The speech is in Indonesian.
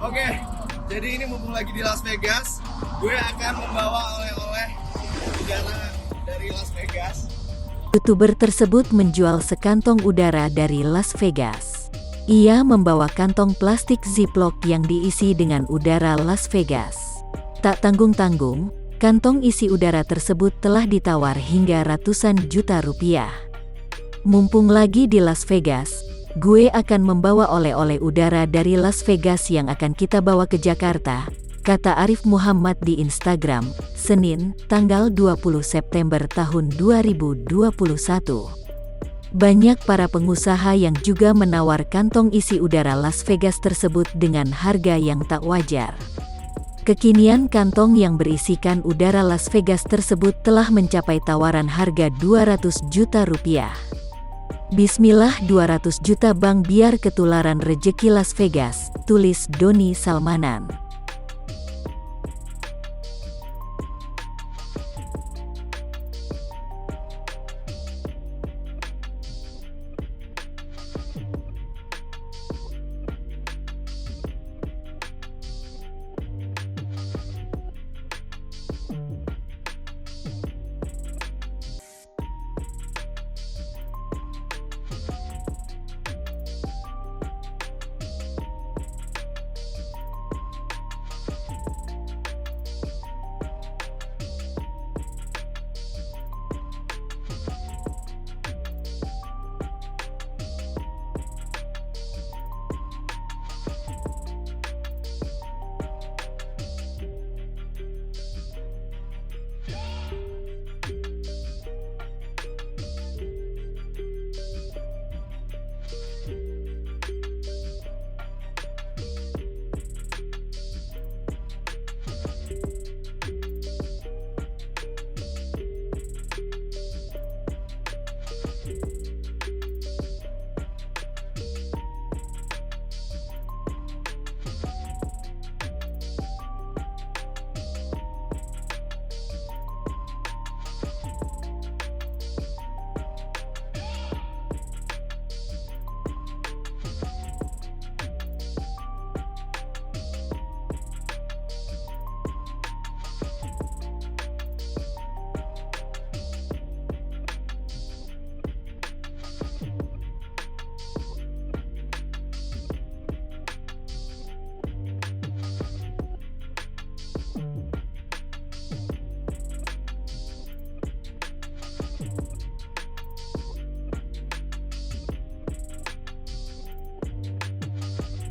Oke, jadi ini mumpung lagi di Las Vegas, gue akan membawa oleh-oleh udara dari Las Vegas. YouTuber tersebut menjual sekantong udara dari Las Vegas. Ia membawa kantong plastik Ziploc yang diisi dengan udara Las Vegas. Tak tanggung-tanggung, kantong isi udara tersebut telah ditawar hingga ratusan juta rupiah. Mumpung lagi di Las Vegas, gue akan membawa oleh-oleh udara dari Las Vegas yang akan kita bawa ke Jakarta, kata Arif Muhammad di Instagram, Senin, tanggal 20 September tahun 2021. Banyak para pengusaha yang juga menawar kantong isi udara Las Vegas tersebut dengan harga yang tak wajar. Kekinian kantong yang berisikan udara Las Vegas tersebut telah mencapai tawaran harga 200 juta rupiah. Bismillah 200 juta bang biar ketularan rejeki Las Vegas, tulis Doni Salmanan.